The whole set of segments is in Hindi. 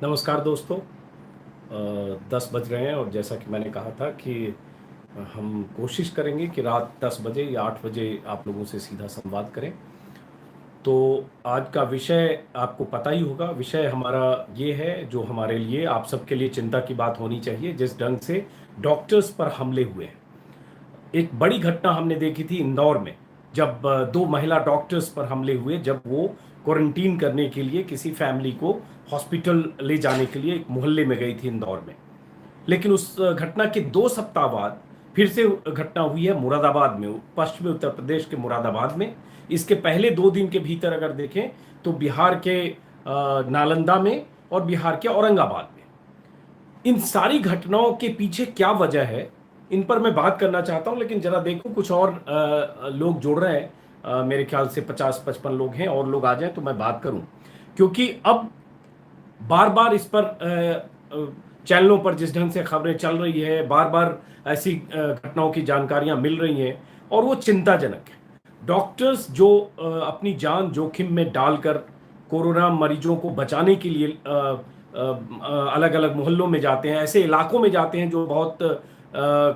नमस्कार दोस्तों। 10 बज रहे हैं और जैसा कि मैंने कहा था कि हम कोशिश करेंगे कि रात 10 बजे या 8 बजे आप लोगों से सीधा संवाद करें। तो आज का विषय आपको पता ही होगा। विषय हमारा ये है जो हमारे लिए, आप सबके लिए चिंता की बात होनी चाहिए। जिस ढंग से डॉक्टर्स पर हमले हुए हैं, एक बड़ी घटना हमने देखी थी इंदौर में, जब दो महिला डॉक्टर्स पर हमले हुए, जब वो क्वारंटीन करने के लिए किसी फैमिली को हॉस्पिटल ले जाने के लिए एक मोहल्ले में गई थी इंदौर में। लेकिन उस घटना के 2 सप्ताह बाद फिर से घटना हुई है मुरादाबाद में, पश्चिमी उत्तर प्रदेश के मुरादाबाद में। इसके पहले 2 दिन के भीतर अगर देखें तो बिहार के नालंदा में और बिहार के औरंगाबाद में। इन सारी घटनाओं के पीछे क्या वजह है, इन पर मैं बात करना चाहता हूं। लेकिन जरा देखो, कुछ और लोग जुड़ रहे हैं। मेरे ख्याल से 50-55 लोग हैं, और लोग आ जाएं तो मैं बात करूं। क्योंकि अब बार बार इस पर चैनलों पर जिस ढंग से खबरें चल रही है, बार बार ऐसी घटनाओं की जानकारियां मिल रही हैं और वो चिंताजनक है। डॉक्टर्स जो अपनी जान जोखिम में डालकर कोरोना मरीजों को बचाने के लिए अलग अलग मोहल्लों में जाते हैं, ऐसे इलाकों में जाते हैं जो बहुत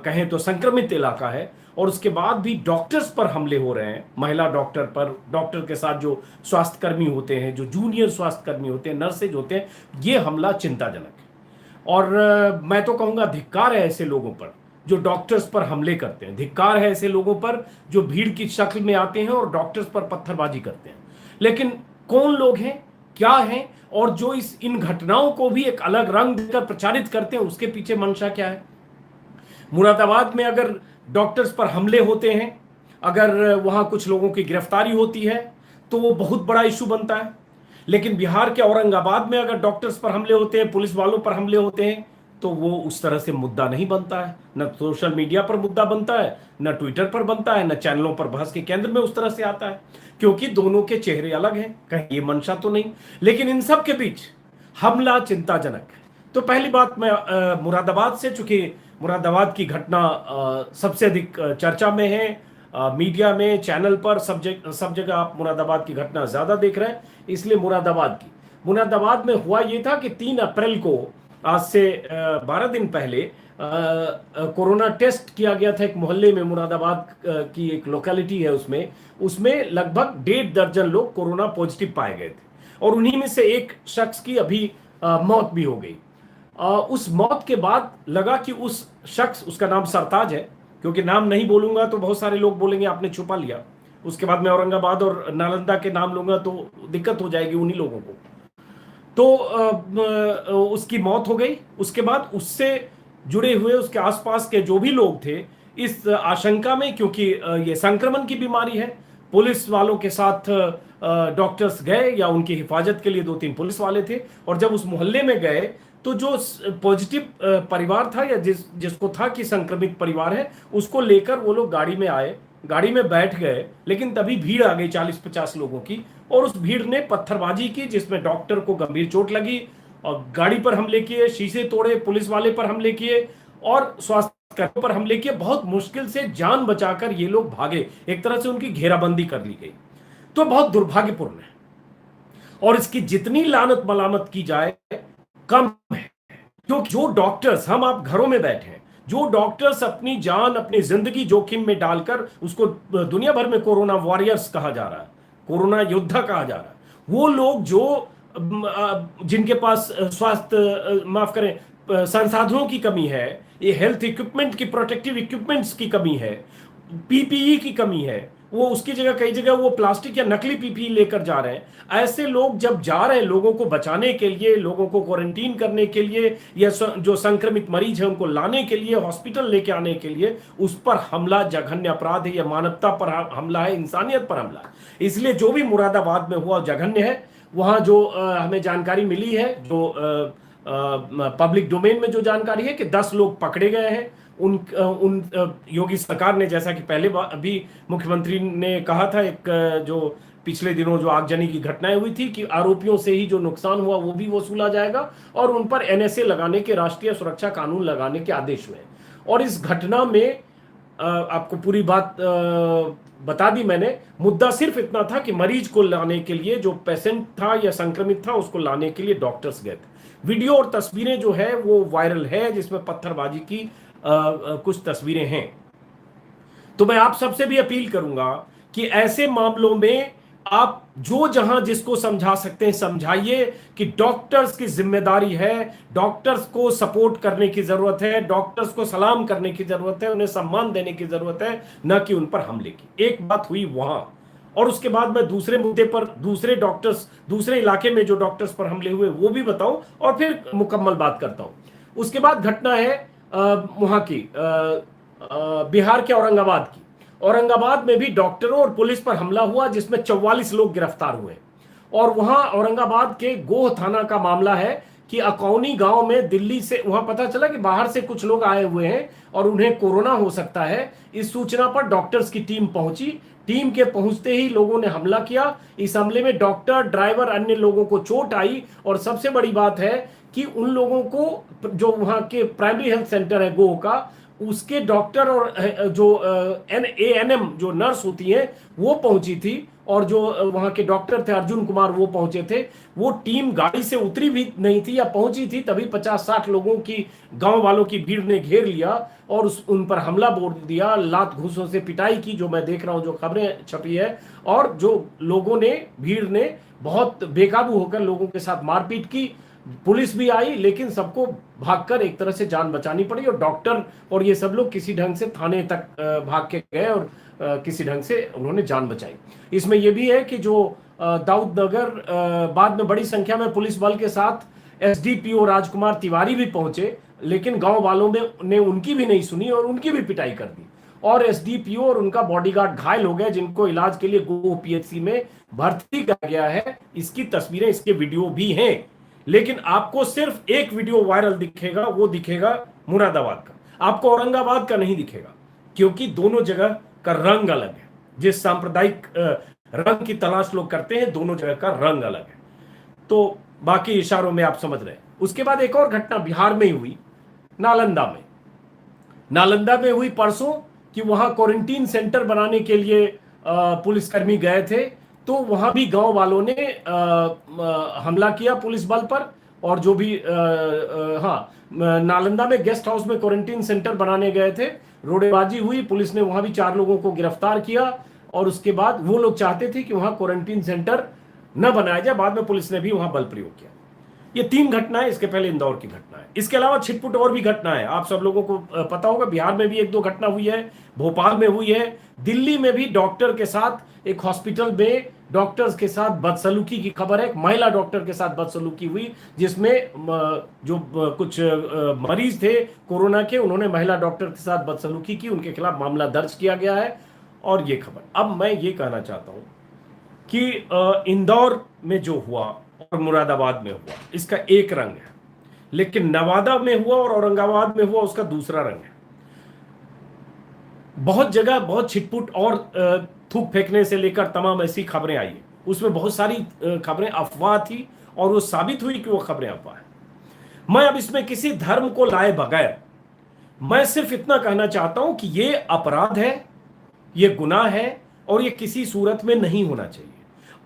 कहें तो संक्रमित इलाका है, और उसके बाद भी डॉक्टर्स पर हमले हो रहे हैं, महिला डॉक्टर पर, डॉक्टर के साथ जो स्वास्थ्यकर्मी होते हैं, जो जूनियर स्वास्थ्यकर्मी होते हैं, नर्सेज होते हैं। ये हमला चिंताजनक है। और मैं तो कहूंगा धिक्कार है ऐसे लोगों पर जो डॉक्टर्स पर हमले करते हैं। धिक्कार है ऐसे लोगों पर जो भीड़ की शक्ल में आते हैं और डॉक्टर्स पर पत्थरबाजी करते हैं। लेकिन कौन लोग हैं, क्या हैं, और जो इन घटनाओं को भी एक अलग रंग देकर प्रचारित करते हैं, उसके पीछे मंशा क्या है? मुरादाबाद में अगर डॉक्टर्स पर हमले होते हैं, अगर वहां कुछ लोगों की गिरफ्तारी होती है, तो वो बहुत बड़ा इशू बनता है। लेकिन बिहार के औरंगाबाद में अगर डॉक्टर्स पर हमले होते हैं, पुलिस वालों पर हमले होते हैं, तो वो उस तरह से मुद्दा नहीं बनता है। न सोशल मीडिया पर मुद्दा बनता है, न ट्विटर पर बनता है, न चैनलों पर बहस के केंद्र में उस तरह से आता है, क्योंकि दोनों के चेहरे अलग हैं। कहीं ये मंशा तो नहीं। लेकिन इन सब के बीच हमला चिंताजनक है। तो पहली बात, मैं मुरादाबाद से, चूंकि मुरादाबाद की घटना सबसे अधिक चर्चा में है, मीडिया में, चैनल पर, सब जगह आप मुरादाबाद की घटना ज्यादा देख रहे हैं, इसलिए मुरादाबाद में हुआ ये था कि 3 अप्रैल को, आज से 12 दिन पहले, कोरोना टेस्ट किया गया था एक मोहल्ले में। मुरादाबाद की एक लोकेलिटी है, उसमें उसमें लगभग 1.5 दर्जन लोग कोरोना पॉजिटिव पाए गए थे, और उन्हीं में से एक शख्स की अभी मौत भी हो गई। उस मौत के बाद लगा कि उस शख्स, उसका नाम सरताज है, क्योंकि नाम नहीं बोलूंगा तो बहुत सारे लोग बोलेंगे आपने छुपा लिया। उसके बाद मैं औरंगाबाद और नालंदा के नाम लूंगा तो दिक्कत हो जाएगी उन्हीं लोगों को। तो उसकी मौत हो गई। उसके बाद उससे जुड़े हुए उसके आसपास के जो भी लोग थे, इस आशंका में, क्योंकि ये संक्रमण की बीमारी है, पुलिस वालों के साथ डॉक्टर्स गए, या उनकी हिफाजत के लिए 2-3 पुलिस वाले थे, और जब उस मोहल्ले में गए तो जो पॉजिटिव परिवार था, या जिसको था कि संक्रमित परिवार है, उसको लेकर वो लोग गाड़ी में आए, गाड़ी में बैठ गए। लेकिन तभी भीड़ आ गई 40-50 लोगों की, और उस भीड़ ने पत्थरबाजी की, जिसमें डॉक्टर को गंभीर चोट लगी, और गाड़ी पर हमले किए, शीशे तोड़े, पुलिस वाले पर हमले किए, और स्वास्थ्य कर्मियों पर हमले किए। बहुत मुश्किल से जान बचाकर ये लोग भागे, एक तरह से उनकी घेराबंदी कर ली गई। तो बहुत दुर्भाग्यपूर्ण है, और इसकी जितनी लानत मलामत की जाए कम है। क्योंकि जो डॉक्टर्स, हम आप घरों में बैठे हैं, जो डॉक्टर्स अपनी जान, अपनी जिंदगी जोखिम में डालकर, उसको दुनिया भर में कोरोना वॉरियर्स कहा जा रहा है, कोरोना योद्धा कहा जा रहा है, वो लोग जो जिनके पास स्वास्थ्य, माफ करें, संसाधनों की कमी है, ये हेल्थ इक्विपमेंट की, प्रोटेक्टिव इक्विपमेंट्स की कमी है, पीपीई की कमी है, वो उसकी जगह कई जगह वो प्लास्टिक या नकली पीपीई लेकर जा रहे हैं। ऐसे लोग जब जा रहे हैं लोगों को बचाने के लिए, लोगों को क्वारंटीन करने के लिए, या जो संक्रमित मरीज है उनको लाने के लिए, हॉस्पिटल लेके आने के लिए, उस पर हमला जघन्य अपराध है। यह मानवता पर हमला है, इंसानियत पर हमला है। इसलिए जो भी मुरादाबाद में हुआ जघन्य है। वहां जो हमें जानकारी मिली है, जो पब्लिक डोमेन में जो जानकारी है, कि 10 लोग पकड़े गए हैं। उन योगी सरकार ने, जैसा कि पहले अभी मुख्यमंत्री ने कहा था, एक जो पिछले दिनों जो आगजनी की घटनाएं हुई थी, कि आरोपियों से ही जो नुकसान हुआ वो भी वसूला जाएगा, और उन पर एनएसए लगाने के, राष्ट्रीय सुरक्षा कानून लगाने के आदेश हुए। और इस घटना में आपको पूरी बात बता दी मैंने। मुद्दा सिर्फ इतना था कि मरीज को लाने के लिए, जो पेशेंट था या संक्रमित था, उसको लाने के लिए डॉक्टर्स गए थे। वीडियो और तस्वीरें जो है वो वायरल है, जिसमें पत्थरबाजी की कुछ तस्वीरें हैं। तो मैं आप सबसे भी अपील करूंगा कि ऐसे मामलों में आप जो जहां जिसको समझा सकते हैं समझाइए कि डॉक्टर्स की जिम्मेदारी है, डॉक्टर्स को सपोर्ट करने की जरूरत है, डॉक्टर्स को सलाम करने की जरूरत है, उन्हें सम्मान देने की जरूरत है, न कि उन पर हमले की। एक बात हुई वहां, और उसके बाद मैं दूसरे मुद्दे पर, दूसरे डॉक्टर्स, दूसरे इलाके में जो डॉक्टर्स पर हमले हुए वो भी बताऊं और फिर मुकम्मल बात करता हूं। उसके बाद घटना है वहां की, बिहार के औरंगाबाद की। औरंगाबाद में भी डॉक्टरों और पुलिस पर हमला हुआ, जिसमें 44 लोग गिरफ्तार हुए। और वहां औरंगाबाद के गोह थाना का मामला है कि अकौनी गांव में दिल्ली से, वहां पता चला कि बाहर से कुछ लोग आए हुए हैं और उन्हें कोरोना हो सकता है। इस सूचना पर डॉक्टर्स की टीम पहुंची। टीम के पहुंचते ही लोगों ने हमला किया। इस हमले में डॉक्टर, ड्राइवर, अन्य लोगों को चोट आई। और सबसे बड़ी बात है कि उन लोगों को, जो वहां के प्राइमरी हेल्थ सेंटर है गोह का, उसके डॉक्टर और जो ANM जो नर्स होती है वो पहुंची थी, और जो वहां के डॉक्टर थे अर्जुन कुमार वो पहुंचे थे। वो टीम गाड़ी से उतरी भी नहीं थी या पहुंची थी, तभी 50-60 लोगों की, गांव वालों की भीड़ ने घेर लिया और उन पर हमला बोल दिया, लात घूंसों से पिटाई की, जो मैं देख रहा हूं, जो खबरें छपी है। और जो लोगों ने, भीड़ ने बहुत बेकाबू होकर लोगों के साथ मारपीट की। पुलिस भी आई, लेकिन सबको भागकर एक तरह से जान बचानी पड़ी, और डॉक्टर और ये सब लोग किसी ढंग से थाने तक भाग के गए और किसी ढंग से उन्होंने जान बचाई। इसमें यह भी है कि जो दाऊद नगर, बाद में बड़ी संख्या में पुलिस बल के साथ SDPO राजकुमार तिवारी भी पहुंचे, लेकिन गांव वालों ने उनकी भी नहीं सुनी और उनकी भी पिटाई कर दी। और SDPO और उनका बॉडीगार्ड घायल हो गए, जिनको इलाज के लिए गोह PHC में भर्ती किया गया है। इसकी तस्वीरें, इसके वीडियो भी हैं। लेकिन आपको सिर्फ एक वीडियो वायरल दिखेगा, वो दिखेगा मुरादाबाद का, आपको औरंगाबाद का नहीं दिखेगा, क्योंकि दोनों जगह का रंग अलग है। जिस सांप्रदायिक रंग की तलाश लोग करते हैं, दोनों जगह का रंग अलग है। तो बाकी इशारों में आप समझ रहे हैं। उसके बाद एक और घटना बिहार में ही हुई, नालंदा में। नालंदा में हुई परसों, कि वहां क्वारंटीन सेंटर बनाने के लिए पुलिसकर्मी गए थे, तो वहां भी गांव वालों ने हमला किया पुलिस बल पर। और जो भी हाँ, नालंदा में गेस्ट हाउस में क्वारंटीन सेंटर बनाने गए थे, रोडेबाजी हुई, पुलिस ने वहां भी 4 लोगों को गिरफ्तार किया। और उसके बाद वो लोग चाहते थे कि वहां क्वारंटीन सेंटर न बनाया जाए, बाद में पुलिस ने भी वहां बल प्रयोग किया। ये 3 घटनाएं, इसके पहले इंदौर की घटना है। इसके अलावा छिटपुट और भी घटना है, आप सब लोगों को पता होगा। बिहार में भी 1-2 घटना हुई है, भोपाल में हुई है, दिल्ली में भी डॉक्टर के साथ, एक हॉस्पिटल में डॉक्टर्स के साथ बदसलूकी की खबर है। एक महिला डॉक्टर के साथ बदसलूकी हुई, जिसमें जो कुछ मरीज थे कोरोना के, उन्होंने महिला डॉक्टर के साथ बदसलूकी की, उनके खिलाफ मामला दर्ज किया गया है। और ये खबर, अब मैं ये कहना चाहता हूं कि इंदौर में जो हुआ और मुरादाबाद में हुआ, इसका एक रंग है, लेकिन नवादा में हुआ और औरंगाबाद में हुआ, उसका दूसरा रंग है। बहुत जगह बहुत छिटपुट और थूक फेंकने से लेकर तमाम ऐसी खबरें आई है, उसमें बहुत सारी खबरें अफवाह थी, और वो साबित हुई कि वो खबरें अफवाह है। मैं अब इसमें किसी धर्म को लाए बगैर, मैं सिर्फ इतना कहना चाहता हूं कि ये अपराध है, ये गुनाह है, और ये किसी सूरत में नहीं होना चाहिए।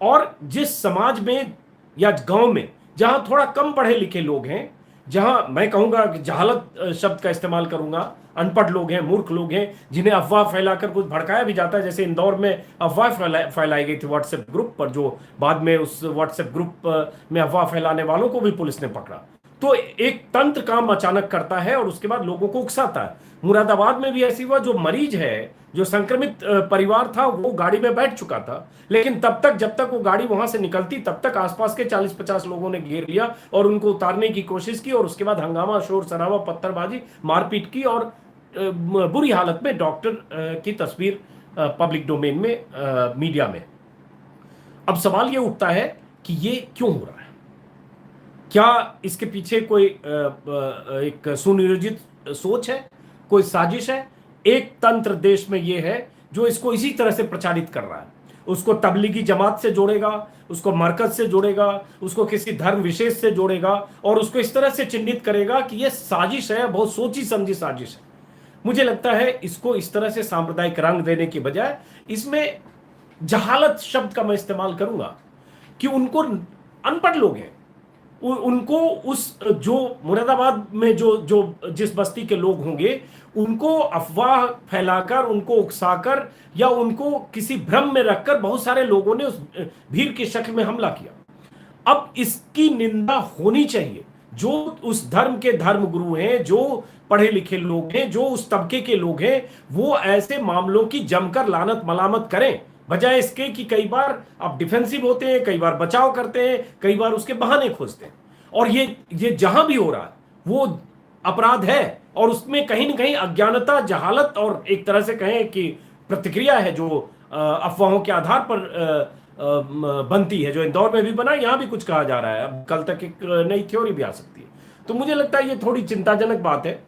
और जिस समाज में या गांव में जहां थोड़ा कम पढ़े लिखे लोग हैं, जहां मैं कहूंगा कि जहालत शब्द का इस्तेमाल करूंगा, अनपढ़ लोग हैं, मूर्ख लोग हैं, जिन्हें अफवाह फैलाकर कुछ भड़काया भी जाता है, जैसे इंदौर में अफवाह फैलाई गई थी व्हाट्सएप ग्रुप पर, जो बाद में उस व्हाट्सएप ग्रुप में अफवाह फैलाने वालों को भी पुलिस ने पकड़ा। तो एक तंत्र काम अचानक करता है और उसके बाद लोगों को उकसाता है। मुरादाबाद में भी ऐसी हुआ, जो मरीज है, जो संक्रमित परिवार था, वो गाड़ी में बैठ चुका था, लेकिन तब तक, जब तक वो गाड़ी वहां से निकलती, तब तक आसपास के 40-50 लोगों ने घेर लिया और उनको उतारने की कोशिश की, और उसके बाद हंगामा, शोर शराबा, पत्थरबाजी, मारपीट की, और बुरी हालत में डॉक्टर की तस्वीर पब्लिक डोमेन में, मीडिया में। अब सवाल ये उठता है कि ये क्यों हो रहा है? क्या इसके पीछे कोई एक सुनियोजित सोच है, कोई साजिश है? एक तंत्र देश में यह है जो इसको इसी तरह से प्रचारित कर रहा है। उसको तबलीगी जमात से जोड़ेगा, उसको मरकज से जोड़ेगा, उसको किसी धर्म विशेष से जोड़ेगा, और उसको इस तरह से चिन्हित करेगा कि यह साजिश है, बहुत सोची समझी साजिश है। मुझे लगता है इसको इस तरह से सांप्रदायिक रंग देने की बजाय इसमें जहालत शब्द का मैं इस्तेमाल करूंगा कि उनको, अनपढ़ लोग हैं, उनको उस जो मुरादाबाद में जो जो जिस बस्ती के लोग होंगे उनको अफवाह फैलाकर, उनको उकसाकर या उनको किसी भ्रम में रखकर बहुत सारे लोगों ने उस भीड़ की शक्ल में हमला किया। अब इसकी निंदा होनी चाहिए। जो उस धर्म के धर्म गुरु हैं, जो पढ़े लिखे लोग हैं, जो उस तबके के लोग हैं, वो ऐसे मामलों की जमकर लानत मलामत करें, बजाय इसके कि कई बार आप डिफेंसिव होते हैं, कई बार बचाव करते हैं, कई बार उसके बहाने खोजते हैं। और ये जहां भी हो रहा है वो अपराध है, और उसमें कहीं ना कहीं अज्ञानता, जहालत और एक तरह से कहें कि प्रतिक्रिया है जो अफवाहों के आधार पर बनती है, जो इंदौर में भी बना, यहां भी कुछ कहा जा रहा है। अब कल तक एक नई थ्योरी भी आ सकती है। तो मुझे लगता है ये थोड़ी चिंताजनक बात है,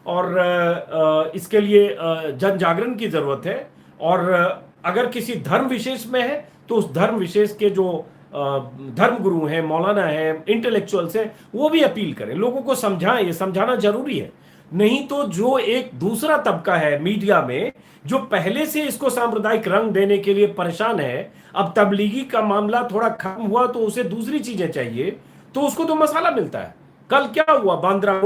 और इसके लिए जन जागरण की जरूरत है। और अगर किसी धर्म विशेष में है तो उस धर्म विशेष के जो धर्म गुरु हैं, मौलाना हैं, इंटेलेक्चुअल्स हैं, वो भी अपील करें, लोगों को समझाएं। ये समझाना जरूरी है। नहीं तो जो एक दूसरा तबका है मीडिया में, जो पहले से इसको सांप्रदायिक रंग देने के लिए परेशान है, अब तबलीगी का मामला थोड़ा खत्म हुआ तो उसे दूसरी चीजें चाहिए, तो उसको तो मसाला मिलता है। कल क्या हुआ बांद्रा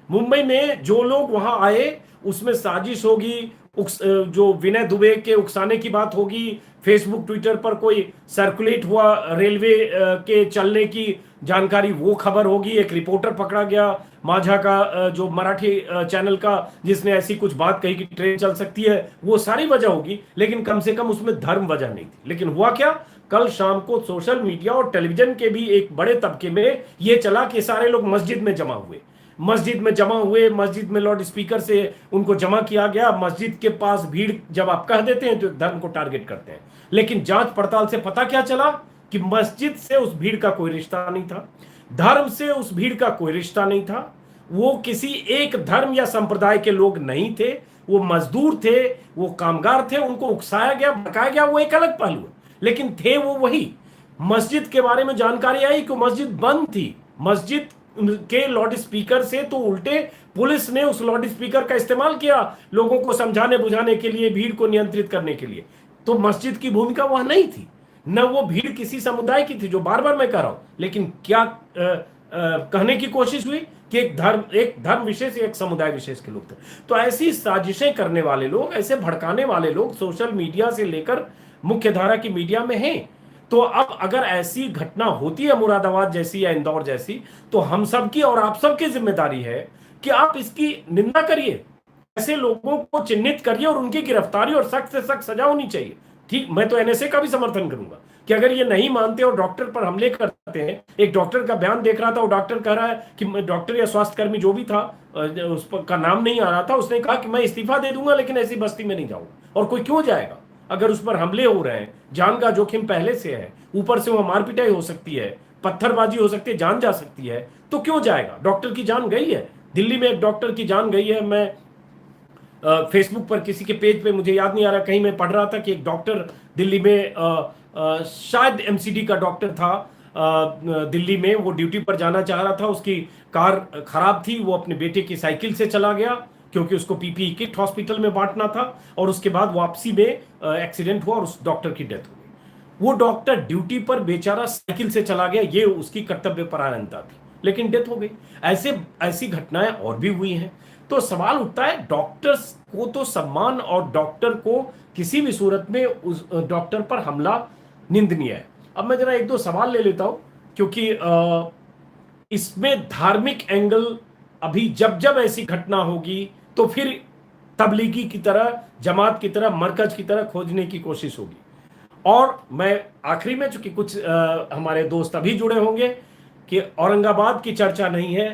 मुंबई में जो लोग वहां आए उसमें साजिश होगी, जो विनय दुबे के उकसाने की बात होगी, फेसबुक ट्विटर पर कोई सर्कुलेट हुआ रेलवे के चलने की जानकारी, वो खबर होगी, एक रिपोर्टर पकड़ा गया माझा का, जो मराठी चैनल का, जिसने ऐसी कुछ बात कही कि ट्रेन चल सकती है, वो सारी वजह होगी, लेकिन कम से कम उसमें धर्म वजह नहीं थी। लेकिन हुआ क्या, कल शाम को सोशल मीडिया और टेलीविजन के भी एक बड़े तबके में यह चला कि सारे लोग मस्जिद में जमा हुए, मस्जिद में लाउड स्पीकर से उनको जमा किया गया। मस्जिद के पास भीड़ जब आप कह देते हैं तो धर्म को टारगेट करते हैं, लेकिन जांच पड़ताल से पता क्या चला कि मस्जिद से उस भीड़ का कोई रिश्ता नहीं था, धर्म से उस भीड़ का कोई रिश्ता नहीं था। वो किसी एक धर्म या संप्रदाय के लोग नहीं थे, वो मजदूर थे, वो कामगार थे, उनको उकसाया गया, भड़काया गया, वो एक अलग पहलू है, लेकिन थे वो वही। मस्जिद के बारे में जानकारी आई कि मस्जिद बंद थी, मस्जिद के लाउड स्पीकर से तो उल्टे पुलिस ने उस लाउड स्पीकर का इस्तेमाल किया लोगों को समझाने बुझाने के लिए, भीड़ को नियंत्रित करने के लिए। तो मस्जिद की भूमिका वहां नहीं थी, न वो भीड़ किसी समुदाय की थी, जो बार बार मैं कह रहा हूं। लेकिन क्या कहने की कोशिश हुई कि एक धर्म विशेष, एक समुदाय विशेष के लोग थे। तो ऐसी साजिशें करने वाले लोग, ऐसे भड़काने वाले लोग सोशल मीडिया से लेकर मुख्य धारा की मीडिया में हैं। तो अब अगर ऐसी घटना होती है मुरादाबाद जैसी या इंदौर जैसी, तो हम सबकी और आप सबकी जिम्मेदारी है कि आप इसकी निंदा करिए, ऐसे लोगों को चिन्हित करिए और उनकी गिरफ्तारी और सख्त से सख्त सजा होनी चाहिए। ठीक, मैं तो एनएसए का भी समर्थन करूंगा कि अगर ये नहीं मानते और डॉक्टर पर हमले करते हैं। एक डॉक्टर का बयान देख रहा था, वो डॉक्टर कह रहा है कि डॉक्टर या स्वास्थ्यकर्मी जो भी था, उस पर का नाम नहीं आ रहा था, उसने कहा कि मैं इस्तीफा दे दूंगा लेकिन ऐसी बस्ती में नहीं जाऊंगा। और कोई क्यों जाएगा अगर उस पर हमले हो रहे हैं, जान का जोखिम पहले से है, ऊपर से वहां मारपिटाई हो सकती है, पत्थरबाजी हो सकती है, जान जा सकती है, तो क्यों जाएगा। डॉक्टर की जान गई है, दिल्ली में एक डॉक्टर की जान गई है। मैं फेसबुक पर किसी के पेज पे, मुझे याद नहीं आ रहा, कहीं मैं पढ़ रहा था कि एक डॉक्टर दिल्ली में शायद एमसीडी का डॉक्टर था, दिल्ली में वो ड्यूटी पर जाना चाह रहा था, उसकी कार खराब थी, वो अपने बेटे की साइकिल से चला गया क्योंकि उसको पीपीई किट हॉस्पिटल में बांटना था, और उसके बाद वापसी में एक्सीडेंट हुआ और उस डॉक्टर की डेथ हो गई। वो डॉक्टर ड्यूटी पर बेचारा साइकिल से चला गया, ये उसकी कर्तव्य परायणता थी, लेकिन डेथ हो गई। ऐसी घटनाएं और भी हुई हैं। तो सवाल उठता है, डॉक्टर्स को तो सम्मान, और डॉक्टर को किसी भी सूरत में उस डॉक्टर पर हमला निंदनीय है। अब मैं जरा एक दो सवाल ले लेता हूं, क्योंकि इसमें धार्मिक एंगल, अभी जब जब ऐसी घटना होगी तो फिर तबलीगी की तरह, जमात की तरह, मरकज की तरह खोजने की कोशिश होगी। और मैं आखिरी में, चूंकि कुछ हमारे दोस्त अभी जुड़े होंगे, कि औरंगाबाद की चर्चा नहीं है,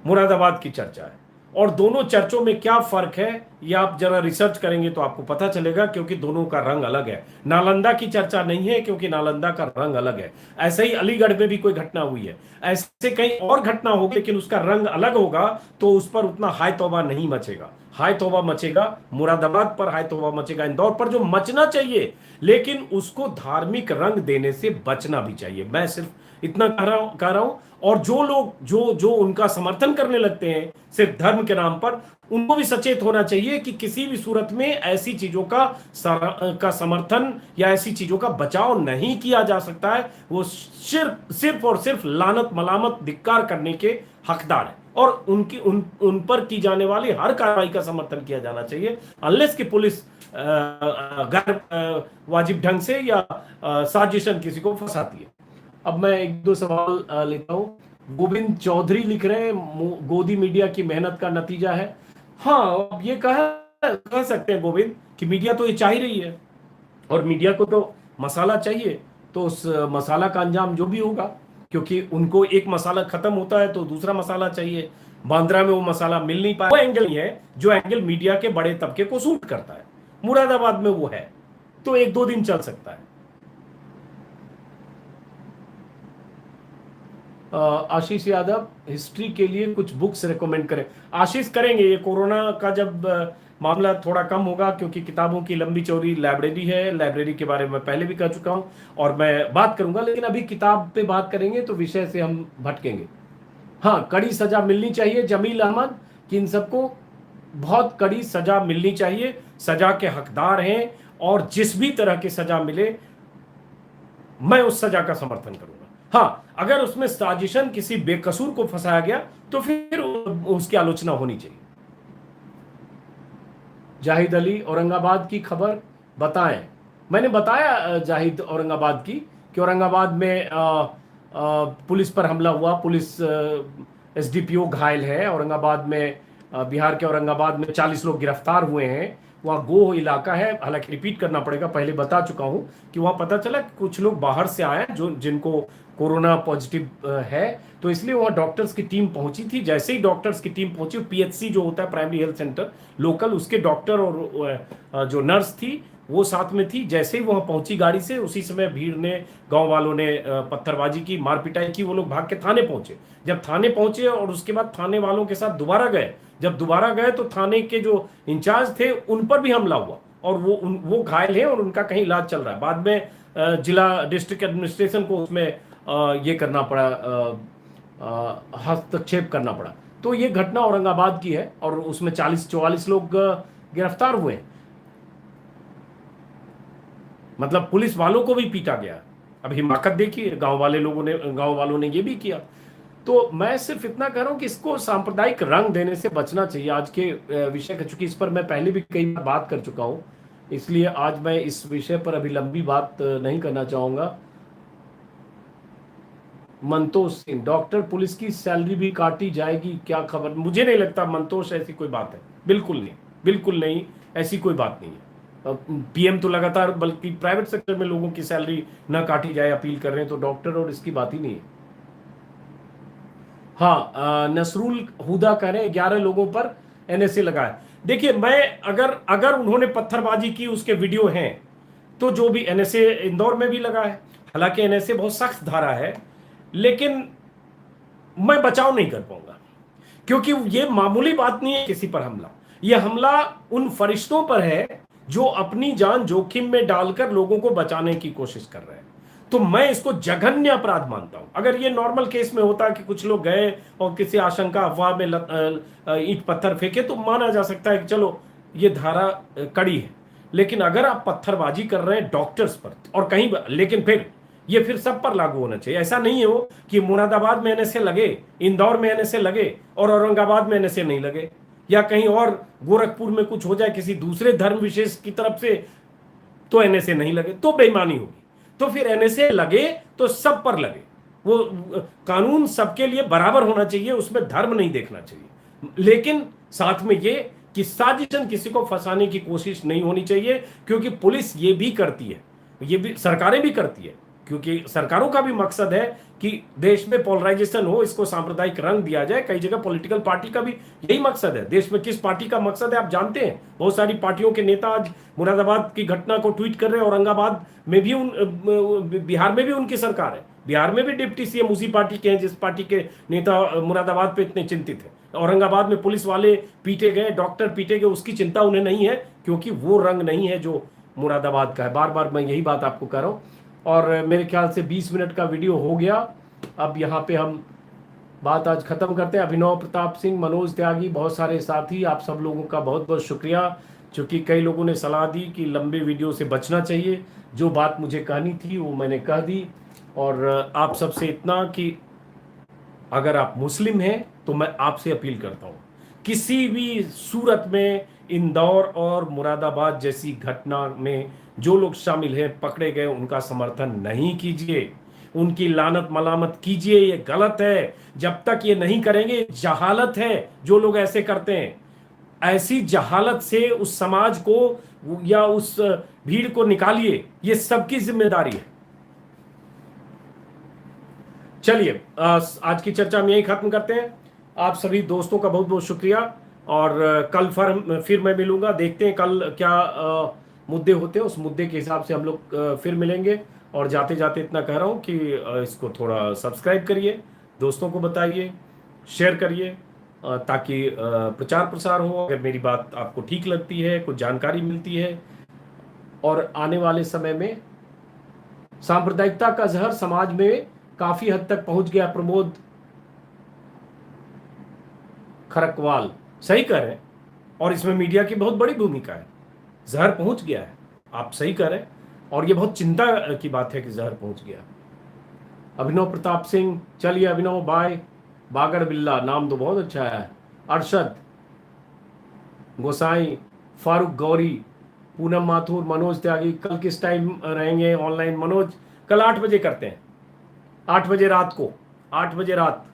मुरादाबाद की चर्चा है, और दोनों चर्चों में क्या फर्क है ये आप जरा रिसर्च करेंगे तो आपको पता चलेगा, क्योंकि दोनों का रंग अलग है। नालंदा की चर्चा नहीं है क्योंकि नालंदा का रंग अलग है। ऐसे ही अलीगढ़ में भी कोई घटना हुई है, ऐसे कहीं और घटना होगी, लेकिन उसका रंग अलग होगा, तो उस पर उतना हाय तौबा नहीं मचेगा। हाय तौबा मचेगा मुरादाबाद पर, हाय तौबा मचेगा इंदौर पर, जो मचना चाहिए, लेकिन उसको धार्मिक रंग देने से बचना भी चाहिए। मैं सिर्फ इतना कह रहा हूं। और जो लोग जो जो उनका समर्थन करने लगते हैं सिर्फ धर्म के नाम पर, उनको भी सचेत होना चाहिए कि किसी भी सूरत में ऐसी चीजों का समर्थन या ऐसी चीजों का बचाव नहीं किया जा सकता है। वो सिर्फ और सिर्फ लानत मलामत धिक्कार करने के हकदार है, और उन पर की जाने वाली हर कार्रवाई का समर्थन किया जाना चाहिए, अनलेस कि पुलिस गैर वाजिब ढंग से या साजिशन किसी को फंसाती है। अब मैं एक दो सवाल लेता हूं। गोविंद चौधरी लिख रहे हैं, गोदी मीडिया की मेहनत का नतीजा है। हाँ, अब ये कह सकते हैं गोविंद कि मीडिया तो ये चाह ही रही है, और मीडिया को तो मसाला चाहिए, तो उस मसाला का अंजाम जो भी होगा, क्योंकि उनको एक मसाला खत्म होता है तो दूसरा मसाला चाहिए। बांद्रा में वो मसाला मिल नहीं पाया, वो एंगल नहीं है जो एंगल मीडिया के बड़े तबके को सूट करता है। मुरादाबाद में वो है, तो एक दो दिन चल सकता है। आशीष यादव, हिस्ट्री के लिए कुछ बुक्स रेकमेंड करें। आशीष करेंगे, ये कोरोना का जब मामला थोड़ा कम होगा, क्योंकि किताबों की लंबी चौड़ी लाइब्रेरी है, लाइब्रेरी के बारे में पहले भी कह चुका हूं और मैं बात करूंगा, लेकिन अभी किताब पे बात करेंगे तो विषय से हम भटकेंगे। हाँ, कड़ी सजा मिलनी चाहिए जमील अहमद, कि इन सबको बहुत कड़ी सजा मिलनी चाहिए, सजा के हकदार हैं, और जिस भी तरह की सजा मिले मैं उस सजा का समर्थन करूंगा। हाँ, अगर उसमें साजिशन किसी बेकसूर को फंसाया गया तो फिर उसकी आलोचना होनी चाहिए। जाहिद अली, औरंगाबाद की खबर बताएं। मैंने बताया जाहिद औरंगाबाद की, कि औरंगाबाद में पुलिस पर हमला हुआ, पुलिस एसडीपीओ घायल है औरंगाबाद में। बिहार के औरंगाबाद में 40 लोग गिरफ्तार हुए हैं। वहाँ गोह इलाका है, हालांकि रिपीट करना पड़ेगा, पहले बता चुका हूं कि वहाँ पता चला कुछ लोग बाहर से आए जो जिनको कोरोना पॉजिटिव है, तो इसलिए वहाँ डॉक्टर्स की टीम पहुंची थी। जैसे ही डॉक्टर्स की टीम पहुंची, पीएचसी जो होता है प्राइमरी हेल्थ सेंटर लोकल, उसके डॉक्टर और जो नर्स थी वो साथ में थी। जैसे ही वहां पहुंची गाड़ी से, उसी समय भीड़ ने, गांव वालों ने पत्थरबाजी की, मारपिटाई की। वो लोग भाग के थाने पहुंचे। जब थाने पहुंचे और उसके बाद थाने वालों के साथ दोबारा गए, जब दोबारा गए तो थाने के जो इंचार्ज थे उन पर भी हमला हुआ, और वो घायल हैं और उनका कहीं इलाज चल रहा है। बाद में जिला डिस्ट्रिक्ट एडमिनिस्ट्रेशन को उसमें ये करना पड़ा, हस्तक्षेप करना पड़ा। तो ये घटना औरंगाबाद की है, और उसमें 40-44 लोग गिरफ्तार हुए। मतलब पुलिस वालों को भी पीटा गया। अब हिमाकत देखिए, गांव वालों ने ये भी किया। तो मैं सिर्फ इतना कह रहा हूं कि इसको सांप्रदायिक रंग देने से बचना चाहिए आज के विषय का, चूंकि इस पर मैं पहले भी कई बार बात कर चुका हूं, इसलिए आज मैं इस विषय पर अभी लंबी बात नहीं करना चाहूंगा। मंतोष सिंह, डॉक्टर पुलिस की सैलरी भी काटी जाएगी, क्या खबर? मुझे नहीं लगता मंतोष ऐसी कोई बात है, बिल्कुल नहीं, बिल्कुल नहीं, ऐसी कोई बात नहीं है। पीएम तो लगातार, बल्कि प्राइवेट सेक्टर में लोगों की सैलरी ना काटी जाए अपील कर रहे हैं, तो डॉक्टर और इसकी बात ही नहीं है। हाँ, नसरुल हुदा कह रहे हैं 11 लोगों पर एनएसए लगाया। देखिए, मैं अगर उन्होंने पत्थरबाजी की, उसके वीडियो हैं, तो जो भी एनएसए इंदौर में भी लगा है, हालांकि एनएसए बहुत सख्त धारा है, लेकिन मैं बचाव नहीं कर पाऊंगा, क्योंकि ये मामूली बात नहीं है किसी पर हमला। यह हमला उन फरिश्तों पर है जो अपनी जान जोखिम में डालकर लोगों को बचाने की कोशिश कर रहे हैं। तो मैं इसको जघन्य अपराध मानता हूं। अगर ये नॉर्मल केस में होता कि कुछ लोग गए और किसी आशंका अफवाह में ईंट पत्थर फेंके, तो माना जा सकता है कि चलो ये धारा कड़ी है। लेकिन अगर आप पत्थरबाजी कर रहे हैं डॉक्टर्स पर और कहीं, लेकिन फिर सब पर लागू होना चाहिए। ऐसा नहीं हो कि मुरादाबाद में एनएसए लगे, इंदौर में एनएसए लगे और औरंगाबाद में एनएसए नहीं लगे, या कहीं और गोरखपुर में कुछ हो जाए किसी दूसरे धर्म विशेष की तरफ से, तो एनएसए नहीं लगे, तो बेईमानी होगी। तो फिर एनएसए लगे तो सब पर लगे। वो कानून सबके लिए बराबर होना चाहिए, उसमें धर्म नहीं देखना चाहिए। लेकिन साथ में ये कि साजिशन किसी को फंसाने की कोशिश नहीं होनी चाहिए, क्योंकि पुलिस ये भी करती है, ये भी सरकारें भी करती है, क्योंकि सरकारों का भी मकसद है कि देश में पोलराइजेशन हो, इसको सांप्रदायिक रंग दिया जाए। कई जगह पॉलिटिकल पार्टी का भी यही मकसद है। देश में किस पार्टी का मकसद है आप जानते हैं। बहुत सारी पार्टियों के नेता आज मुरादाबाद की घटना को ट्वीट कर रहे हैं। औरंगाबाद में भी बिहार में भी उनकी सरकार है, बिहार में भी डिप्टी सीएम उसी पार्टी के हैं जिस पार्टी के नेता मुरादाबाद पे इतने चिंतित है। औरंगाबाद में पुलिस वाले पीटे गए, डॉक्टर पीटे गए, उसकी चिंता उन्हें नहीं है, क्योंकि वो रंग नहीं है जो मुरादाबाद का है। बार बार मैं यही बात आपको कह रहा हूं। और मेरे ख्याल से 20 मिनट का वीडियो हो गया। अब यहाँ पे हम बात आज खत्म करते हैं। अभिनव प्रताप सिंह, मनोज त्यागी, बहुत सारे साथी, आप सब लोगों का बहुत बहुत शुक्रिया, क्योंकि कई लोगों ने सलाह दी कि लंबे वीडियो से बचना चाहिए। जो बात मुझे कहनी थी वो मैंने कह दी। और आप सबसे इतना कि अगर आप मुस्लिम हैं तो मैं आपसे अपील करता हूं, किसी भी सूरत में इंदौर और मुरादाबाद जैसी घटना में जो लोग शामिल हैं, पकड़े गए, उनका समर्थन नहीं कीजिए, उनकी लानत मलामत कीजिए। ये गलत है। जब तक ये नहीं करेंगे, जहालत है जो लोग ऐसे करते हैं। ऐसी जहालत से उस समाज को या उस भीड़ को निकालिए, ये सबकी जिम्मेदारी है। चलिए आज की चर्चा हम यही खत्म करते हैं। आप सभी दोस्तों का बहुत बहुत शुक्रिया, और कल फिर मैं मिलूंगा। देखते हैं कल क्या मुद्दे होते हैं, उस मुद्दे के हिसाब से हम लोग फिर मिलेंगे। और जाते जाते इतना कह रहा हूं कि इसको थोड़ा सब्सक्राइब करिए, दोस्तों को बताइए, शेयर करिए, ताकि प्रचार प्रसार हो। अगर मेरी बात आपको ठीक लगती है, कुछ जानकारी मिलती है, और आने वाले समय में सांप्रदायिकता का जहर समाज में काफी हद तक पहुंच गया। प्रमोद खरकवाल सही कह रहे हैं, और इसमें मीडिया की बहुत बड़ी भूमिका है। जहर पहुंच गया है, आप सही कह रहे हैं, और ये बहुत चिंता की बात है कि जहर पहुंच गया। अभिनव प्रताप सिंह, चलिए अभिनव बाय। बागर बिल्ला नाम तो बहुत अच्छा है। अरशद गोसाई, फारूक गौरी, पूनम माथुर, मनोज त्यागी। कल किस टाइम रहेंगे ऑनलाइन मनोज? कल 8 बजे करते हैं, 8 बजे रात को, 8 बजे रात।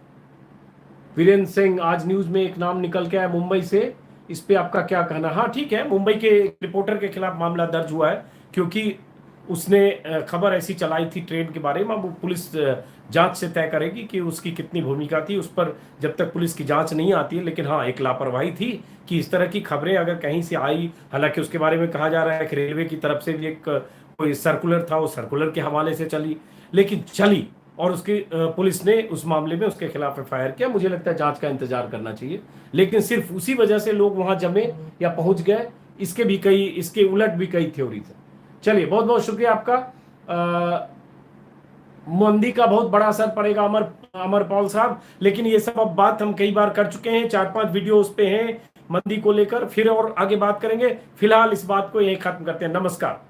वीरेंद्र सिंह, आज न्यूज में एक नाम निकल के आया मुंबई से, इस पे आपका क्या कहना? हाँ ठीक है, मुंबई के रिपोर्टर के खिलाफ मामला दर्ज हुआ है, क्योंकि उसने खबर ऐसी चलाई थी ट्रेन के बारे में। वो पुलिस जांच से तय करेगी कि उसकी कितनी भूमिका थी, उस पर जब तक पुलिस की जांच नहीं आती है। लेकिन हाँ, एक लापरवाही थी कि इस तरह की खबरें अगर कहीं से आई, हालांकि उसके बारे में कहा जा रहा है कि रेलवे की तरफ से भी एक कोई सर्कुलर था, वो सर्कुलर के हवाले से चली, लेकिन चली, और उसकी पुलिस ने उस मामले में उसके खिलाफ एफआईआर किया। मुझे लगता है जांच का इंतजार करना चाहिए, लेकिन सिर्फ उसी वजह से लोग वहां जमे या पहुंच गए, इसके उलट भी कई थ्योरीज है। चलिए, बहुत बहुत शुक्रिया आपका। मंदी का बहुत बड़ा असर पड़ेगा अमर पॉल साहब, लेकिन ये सब अब बात हम कई बार कर चुके हैं, 4-5 वीडियो उस पे हैं मंदी को लेकर, फिर और आगे बात करेंगे। फिलहाल इस बात को यही खत्म करते हैं। नमस्कार।